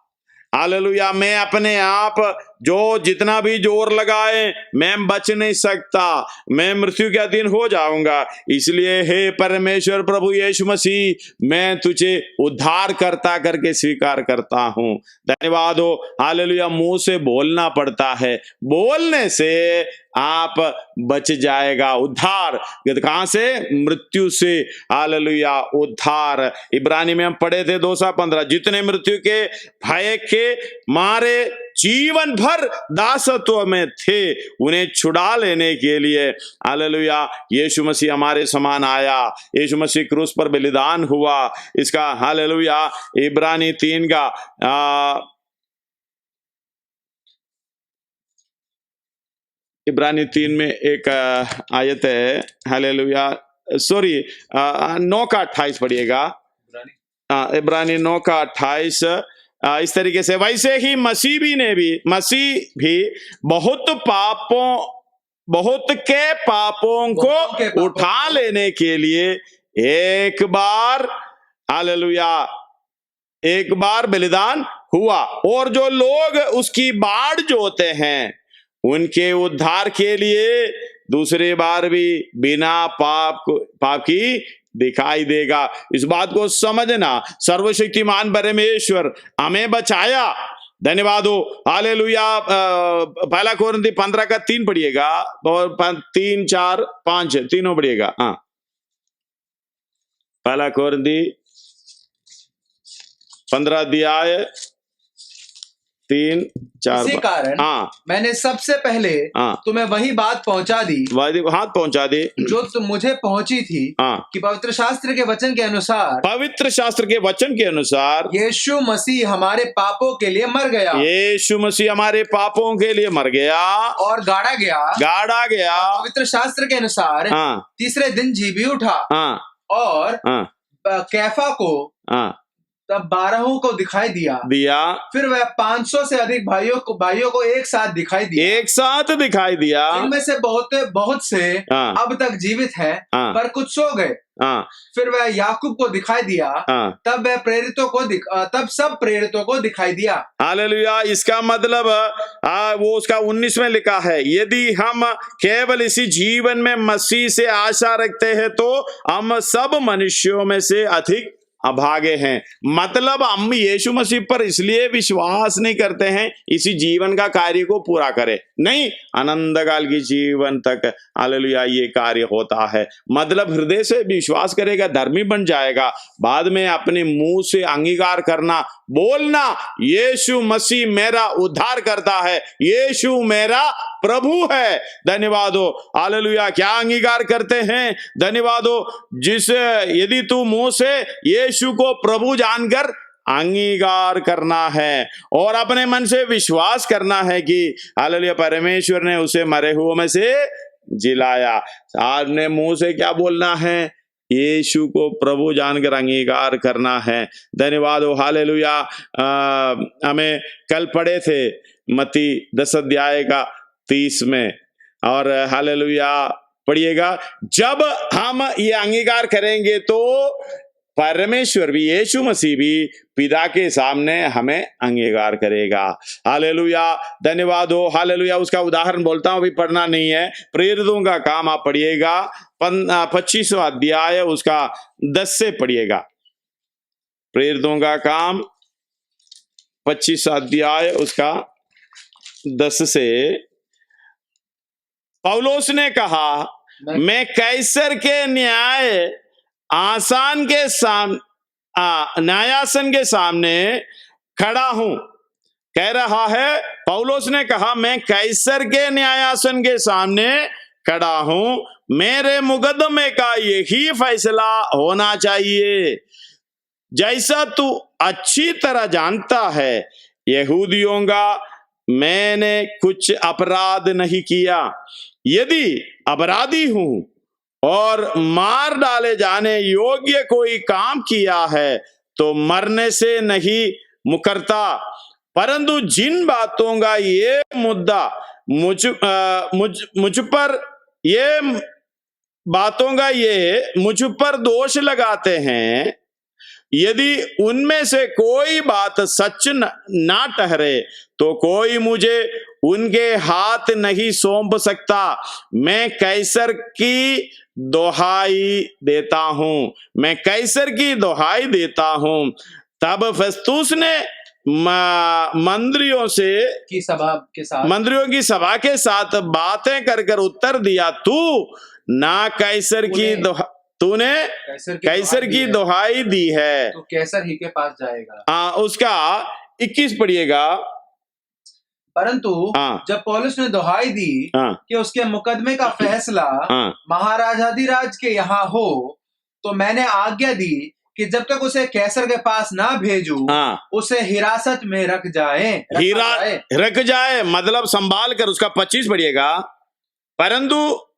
Speaker 1: हालेलुया मैं अपने आप जो जितना भी जोर लगाए मैं बच नहीं सकता, मैं मृत्यु के अधीन हो जाऊंगा। इसलिए हे परमेश्वर प्रभु यीशु मसीह, मैं तुझे उद्धार करता करके स्वीकार करता हूं। धन्यवाद हो। हालेलुया। मुंह से बोलना पड़ता है, बोलने से आप बच जाएगा। उद्धार कहां से? मृत्यु से। हालेलुया उद्धार इब्रानी में हम पढ़े थे 2:15, जितने मृत्यु के भय के मारे जीवन भर दासत्व में थे, उन्हें छुड़ा लेने के लिए हालेलुया यीशु मसीह हमारे समान आया। यीशु मसीह क्रूस पर बलिदान हुआ। इसका हालेलुया इब्रानी 3 का इब्रानी 3 में एक आयत है, हालेलुया 9 का 28 पढ़िएगा। इब्रानी 9 का 28 इस तरीके से, वैसे ही मसीह भी बहुत के पापों को उठा लेने के लिए एक बार हालेलुया एक बार बलिदान हुआ, और जो लोग उसकी बाढ़ जोते हैं उनके उद्धार के लिए दूसरी बार भी बिना पाप की दिखाई देगा। इस बात को समझना, सर्वशक्तिमान परमेश्वर हमें बचाया। धन्यवाद हो। हालेलुया। 1 कोरिन्थी 15 का 3 पढ़िएगा, और 3, 4, 5 तीनों पढ़िएगा। 1 कोरिन्थी 15 अध्याय 3-4
Speaker 2: इसी कारण मैंने सबसे पहले तुम्हें वही बात पहुंचा दी,
Speaker 1: हाथ पहुंचा दी
Speaker 2: जो मुझे पहुंची थी, कि पवित्र शास्त्र के वचन के अनुसार यीशु मसीह हमारे पापों के लिए मर गया,
Speaker 1: यीशु मसीह हमारे पापों के लिए मर गया
Speaker 2: और गाड़ा गया, पवित्र शास्त्र के अनुसार तीसरे दिन जी भी उठा, और कैफा को तब 12 को दिखाई दिया, फिर वह 500 से अधिक भाइयों को एक साथ दिखाई दिया, इनमें से बहुत से अब तक जीवित हैं, पर कुछ सो गए। फिर वह याकूब को दिखाई दिया, तब सब प्रेरितों को दिखाई दिया।
Speaker 1: हालेलुया। इसका मतलब वो उसका 19 में लिखा है, यदि हम केवल इसी जीवन में मसीह से आशा रखते हैं तो हम सब मनुष्यों में से अधिक अभागे हैं। मतलब हम यीशु मसीह पर इसलिए विश्वास नहीं करते हैं इसी जीवन का कार्य को पूरा करे, नहीं, अनंत काल की जीवन तक हालेलुया ये कार्य होता है। मतलब हृदय से विश्वास करेगा, धर्मी बन जाएगा, बाद में अपने मुंह से अंगीकार करना, बोलना यीशु मसीह मेरा उद्धार करता है, यीशु मेरा प्रभु है। धन्यवाद हो, हालेलुया। क्या अंगीकार करते हैं? धन्यवाद हो। यदि तू मुंह से यीशु को प्रभु जानकर अंगीकार करना है और अपने मन से विश्वास करना है कि हालेलुया परमेश्वर ने उसे मरे हुओं में से जिलाया। आपने मुंह से क्या बोलना है? यीशु को प्रभु जानकर अंगीकार करना है। धन्यवाद हो, हालेलुया। हमें कल पढ़े थे मत्ती 10 अध्याय का 30 में, और हालेलुया पढ़िएगा, जब हम ये अंगीकार करेंगे तो परमेश्वर भी, यीशु मसीह भी पिता के सामने हमें अंगीकार करेगा। हालेलुया, धन्यवाद हो, हालेलुया। उसका उदाहरण बोलता हूं, अभी पढ़ना नहीं है, प्रेरितों का काम आप पढ़िएगा, 25वां अध्याय उसका 10 से पढ़िएगा। प्रेरितों का काम 25वां अध्याय उसका 10 से। पौलुस ने कहा, मैं कैसर के न्यायासन के सामने खड़ा हूं। कह रहा है, पौलुस ने कहा, मैं कैसर के न्यायासन के सामने खड़ा हूं, मेरे मुकदमे का यही फैसला होना चाहिए। जैसा तू अच्छी तरह जानता है, यहूदियों का मैंने कुछ अपराध नहीं किया। यदि अपराधी हूं और मार डाले जाने योग्य कोई काम किया है तो मरने से नहीं मुकरता, परंतु जिन बातों का ये मुद्दा मुझ पर दोष लगाते हैं, यदि उनमें से कोई बात सच ना ठहरे तो कोई मुझे उनके हाथ नहीं सौंप सकता। मैं कैसर की दोहाई देता हूं। तब फेस्तुस ने मंत्रियों की सभा के साथ बातें कर उत्तर दिया, तूने कैसर की दोहाई दी है
Speaker 2: तो कैसर ही के पास जाएगा।
Speaker 1: उसका 21 पढ़िएगा।
Speaker 2: परंतु जब पौलुस ने दोहाई दी कि उसके मुकदमे का फैसला महाराजाधिराज के यहाँ हो, तो मैंने आज्ञा दी कि जब तक उसे कैसर के पास ना भेजूं, उसे हिरासत में रख जाए, मतलब संभाल कर। उसका 25 पढ़िएगा। परंतु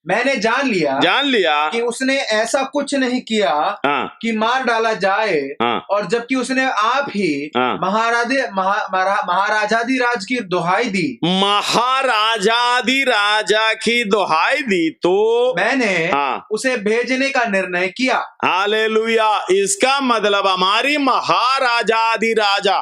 Speaker 2: मैंने जान लिया कि उसने ऐसा कुछ नहीं किया कि मार डाला जाए, और जबकि उसने आप ही महाराजाधिराज की दोहाई दी, महाराजाधिराजा की दोहाई दी, तो मैंने उसे भेजने का निर्णय किया।
Speaker 1: हालेलुया। इसका मतलब हमारी महाराजाधिराजा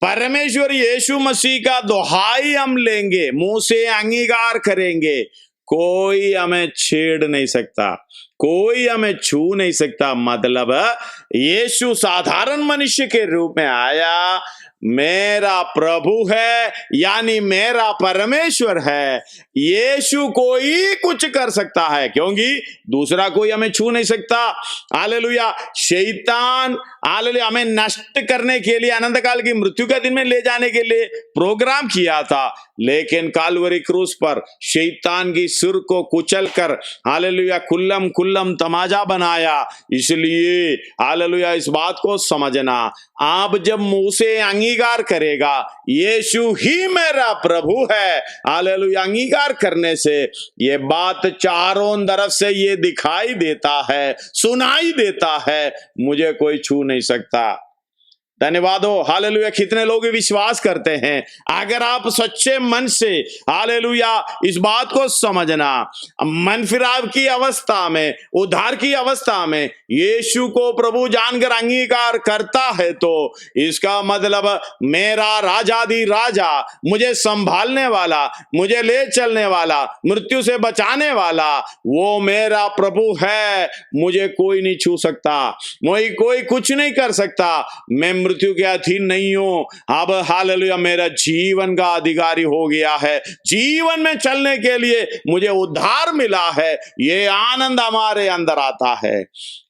Speaker 1: परमेश्वर यीशु मसीह का दोहाई हम लेंगे, मुंह से अंगीकार करेंगे, कोई हमें छेड़ नहीं सकता, कोई हमें छू नहीं सकता। मतलब यीशु साधारण मनुष्य के रूप में आया, मेरा प्रभु है, यानी मेरा परमेश्वर है। यीशु कोई कुछ कर सकता है, क्योंकि दूसरा कोई हमें छू नहीं सकता। हालेलुया। शैतान हालेलुया हमें नष्ट करने के लिए, अनंत काल की मृत्यु के दिन में ले जाने के लिए प्रोग्राम किया था, लेकिन कालवरी क्रूस पर शैतान की सिर को कुचल कर हालेलुया कुल्लम कुल्लम तमाजा बनाया। इसलिए हालेलुया इस बात को समझना, आप जब मुंह से अंगीकार करेगा यीशु ही मेरा प्रभु है, हालेलुया अंगीकार करने से ये बात चारों तरफ से ये दिखाई देता है, सुनाई देता है, मुझे कोई छू नहीं सकता। धन्यवाद हो हालेलुया। कितने लोग विश्वास करते हैं? अगर आप सच्चे मन से हालेलुया इस बात को समझना, मन फिराव की अवस्था में, उद्धार की अवस्था में यीशु को प्रभु जानकर अंगीकार करता है, तो इसका मतलब मेरा राजादी राजा, मुझे संभालने वाला, मुझे ले चलने वाला, मृत्यु से बचाने वाला, वो मेरा प्रभु है। मुझे कोई नहीं छू सकता, मुझे कोई कुछ नहीं कर सकता, मैं मृत्यु के अधीन नहीं हूं। अब हालेलुया मेरा जीवन का अधिकारी हो गया है, जीवन में चलने के लिए मुझे उद्धार मिला है, ये आनंद हमारे अंदर आता है।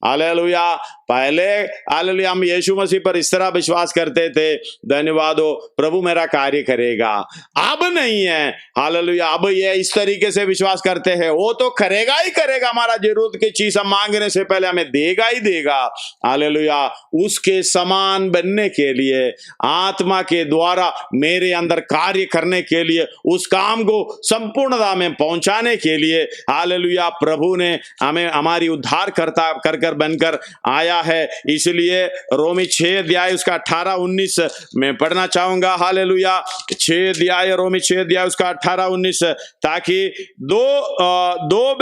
Speaker 1: हालेलुया पहले हालेलुया हम यीशु मसीह पर इस तरह विश्वास करते थे, धन्यवाद हो प्रभु मेरा कार्य करेगा। अब नहीं है हालेलुया, अब ये इस तरीके से विश्वास करते हैं, वो तो करेगा ही करेगा, हमारा जरूरत की चीज हम मांगने से पहले हमें देगा ही देगा। हालेलुया उसके समान बनने के लिए, आत्मा के द्वारा मेरे अंदर कार्य करने के लिए, उस काम को संपूर्णता में पहुंचाने के लिए हालेलुया प्रभु ने हमें हमारी उद्धार करता कर बनकर आया है। इसलिए रोमी 6 अध्याय उसका 18-19 मैं पढ़ना चाहूंगा। हालेलुया 6 अध्याय, रोमी 6 अध्याय उसका 18-19, ताकि दो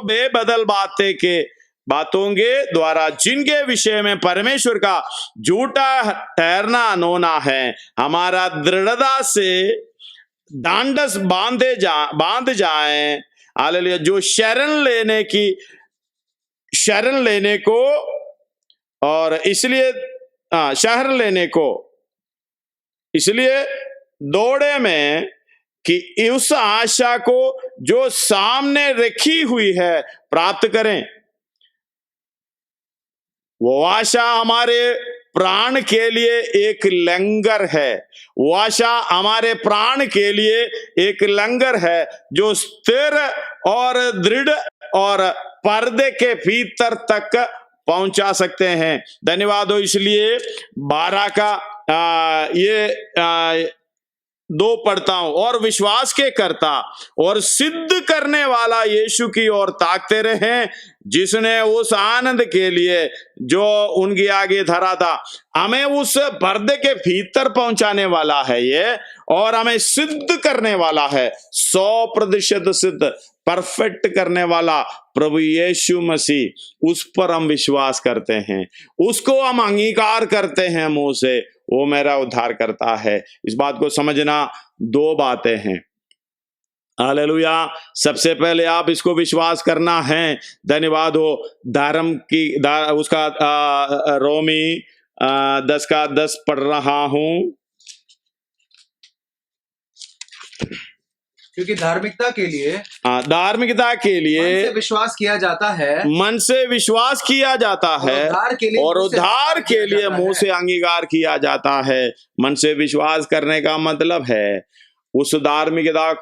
Speaker 1: बेबदल बातों के द्वारा जिनके विषय में परमेश्वर का झूठा ठहरना नोना है, हमारा दृढ़ता से डांडस बांध जाए। हालेलुया जो शरण लेने को और इसलिए दौड़े में कि उस आशा को जो सामने रखी हुई है प्राप्त करें। वो आशा हमारे प्राण के लिए एक लंगर है, वो आशा हमारे प्राण के लिए एक लंगर है जो स्थिर और दृढ़ और पर्दे के भीतर तक पहुंचा सकते हैं। धन्यवाद हो। इसलिए 12 का 2 पढ़ता हूं, और विश्वास के कर्ता और सिद्ध करने वाला यीशु की ओर ताकते रहें, जिसने उस आनंद के लिए जो उनके आगे धरा था हमें उस पर्दे के भीतर पहुंचाने वाला है ये, और हमें सिद्ध करने वाला है, 100% सिद्ध परफेक्ट करने वाला प्रभु यीशु मसीह। उस पर हम विश्वास करते हैं, उसको हम अंगीकार करते हैं मुंह से, वो मेरा उद्धार करता है। इस बात को समझना, 2 बातें हैं। हालेलुया सबसे पहले आप इसको विश्वास करना है। धन्यवाद हो। धर्म की उसका रोमी 10 का 10 पढ़ रहा हूं।
Speaker 2: क्योंकि धार्मिकता के लिए
Speaker 1: मन
Speaker 2: से विश्वास किया जाता है,
Speaker 1: मन से विश्वास किया जाता है, और उद्धार के लिए मुंह से अंगीकार किया जाता है। मन से विश्वास करने का मतलब है उस धार्मिकता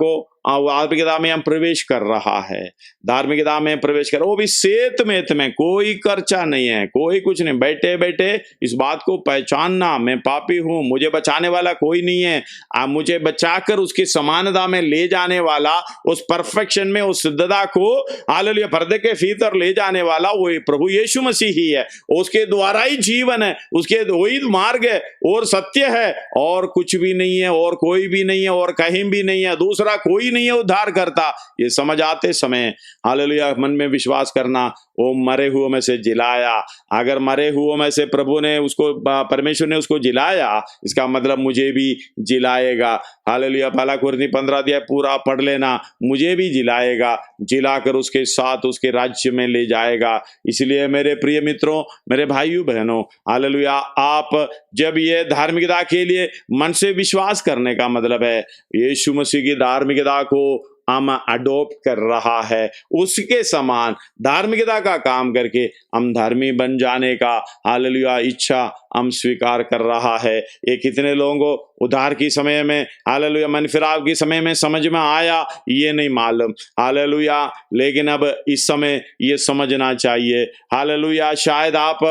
Speaker 1: में हम प्रवेश कर रहा है, धार्मिकता में प्रवेश कर, वो भी सेत में कोई खर्चा नहीं है, कोई कुछ नहीं, बैठे बैठे इस बात को पहचानना मैं पापी हूं, मुझे बचाने वाला कोई नहीं है, मुझे बचाकर उसकी समानता में ले जाने वाला, उस परफेक्शन में, उस सिद्धता को हालेलुया पर्दे के भीतर ले जाने वाला वो प्रभु यीशु मसीह ही है। उसके द्वारा ही जीवन है, उसके वही मार्ग है और सत्य है, और कुछ भी नहीं है, और कोई भी नहीं है, और कहीं भी नहीं है, दूसरा कोई नहीं है उद्धार करता। ये समझ आते समय हालेलुया मन में विश्वास करना, वो मरे हुओं में से जिलाया। अगर मरे हुओं में से प्रभु ने उसको, परमेश्वर ने उसको जिलाया, इसका मतलब मुझे भी जिलाएगा। हालेलुया 1 कुरिन्थी 15 अध्याय पूरा पढ़ लेना, मुझे भी जिलाएगा, जिलाकर उसके साथ उसके राज्य में ले जाएगा। इसलिए मेरे प्रिय मित्रों, मेरे भाइयों बहनों, हालेलुया आप जब ये धार्मिकता के लिए मन से विश्वास करने का मतलब है यीशु मसीह की धार्मिकता को हम अडोप्ट कर रहा है, उसके समान धार्मिकता का काम करके हम धर्मी बन जाने का हालेलुया इच्छा हम स्वीकार कर रहा है। ये कितने लोगों को उद्धार की समय में हालेलुया मन फिराव की समय में समझ में आया ये नहीं मालूम हालेलुया, लेकिन अब इस समय ये समझना चाहिए हालेलुया। शायद आप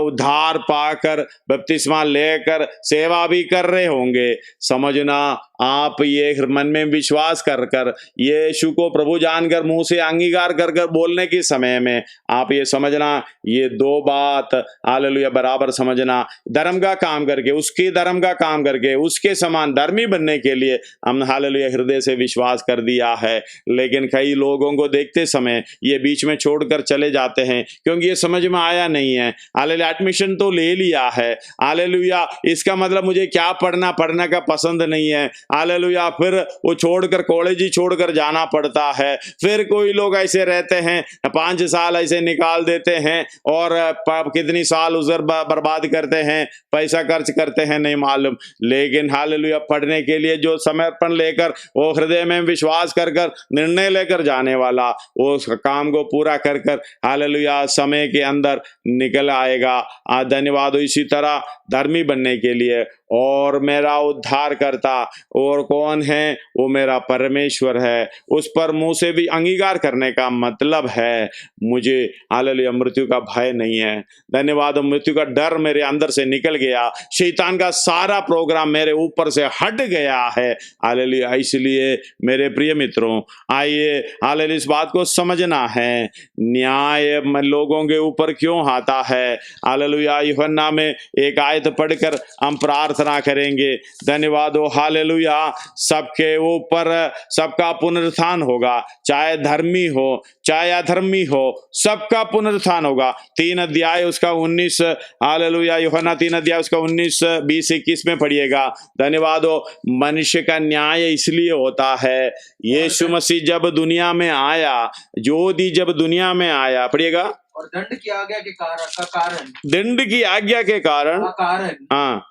Speaker 1: उद्धार पाकर बपतिस्मा लेकर सेवा भी कर रहे होंगे, समझना आप ये मन में विश्वास कर कर यीशु को प्रभु जानकर मुंह से अंगीकार कर कर बोलने के समय में आप ये समझना, ये दो बात हालेलुया बराबर समझना। धर्म का काम करके उसके धर्म का काम करके उसके समान धर्मी बनने के लिए हम हालेलुया हृदय से विश्वास कर दिया है, लेकिन कई लोगों को देखते समय ये बीच में छोड़कर चले जाते हैं क्योंकि ये समझ में आया नहीं है। हालेलुया एडमिशन तो ले लिया है हालेलुया, इसका मतलब मुझे क्या पढ़ना का पसंद नहीं है हालेलुया, फिर वो छोड़कर कॉलेज ही छोड़कर जाना पड़ता है। फिर कोई लोग ऐसे रहते हैं 5 साल ऐसे निकाल देते हैं और कितनी साल उधर बर्बाद करते हैं, पैसा खर्च करते हैं नहीं मालूम। लेकिन हालेलुया पढ़ने के लिए जो समर्पण लेकर वो हृदय में विश्वास कर कर निर्णय लेकर जाने वाला वो उस काम को पूरा कर कर हालेलुया समय के अंदर निकल आएगा। धन्यवाद। इसी तरह धर्मी बनने के लिए और मेरा उद्धार करता और कौन है, वो मेरा परमेश्वर है, उस पर मुंह से भी अंगीकार करने का मतलब है मुझे हालेलुया मृत्यु का भय नहीं है। धन्यवाद। मृत्यु का डर मेरे अंदर से निकल गया, शैतान का सारा प्रोग्राम मेरे ऊपर से हट गया है हालेलुया। इसलिए मेरे प्रिय मित्रों आइए हालेलुया इस बात को समझना है, न्याय लोगों के ऊपर क्यों आता है हालेलुया। यूहन्ना में एक आयत पढ़कर हम प्रार्थना करेंगे। धन्यवाद हो हालेलुया। सबके ऊपर सबका पुनरुत्थान होगा, चाहे धर्मी हो चाहे अधर्मी हो, सबका पुनरुत्थान होगा। 3 अध्याय उसका 19 हालेलुया, यूहन्ना 3 अध्याय उसका 19, 20, 21 में पढ़िएगा। धन्यवाद हो। मनुष्य का न्याय इसलिए होता है, यीशु मसीह जब दुनिया में आया, ज्योति जब दुनिया में आया, पढ़िएगा,
Speaker 2: और दंड की आज्ञा के कारण
Speaker 1: दंड की आज्ञा के कारण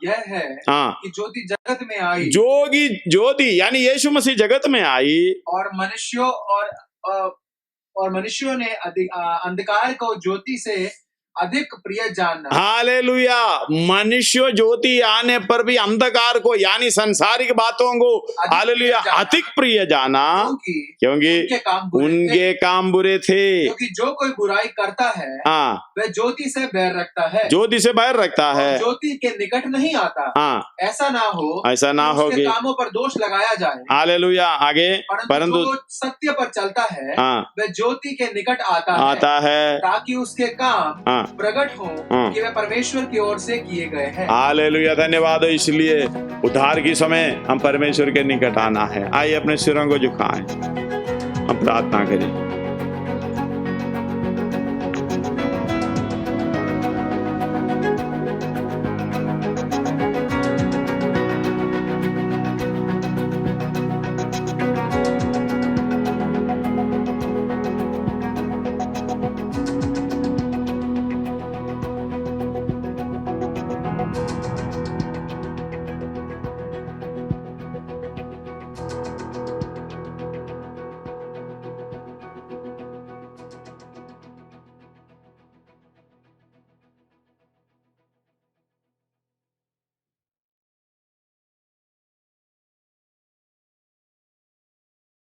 Speaker 2: यह है कि ज्योति जगत में आई,
Speaker 1: ज्योति यानी यीशु मसीह जगत में आई
Speaker 2: और मनुष्यों ने अंधकार को ज्योति से अधिक प्रिय जानना।
Speaker 1: हालेलुया। मनुष्य ज्योति आने पर भी अंधकार को यानी संसारिक बातों को हालेलुया अधिक प्रिय जाना, क्योंकि उनके काम बुरे थे।
Speaker 2: क्योंकि जो कोई बुराई करता है वह ज्योति से बैर रखता है,
Speaker 1: ज्योति से बैर रखता है,
Speaker 2: ज्योति के निकट नहीं आता। ऐसा ना हो कि कामों पर दोष लगाया जाए।
Speaker 1: हालेलुया। आगे, परंतु
Speaker 2: जो सत्य पर चलता है वह ज्योति के निकट आता है ताकि उसके काम प्रकट हो कि वे परमेश्वर की ओर से किए गए हैं।
Speaker 1: हालेलुया। धन्यवाद। इसलिए उद्धार की समय हम परमेश्वर के निकट आना है। आइए अपने सिरों को झुकाएं, हम प्रार्थना करें।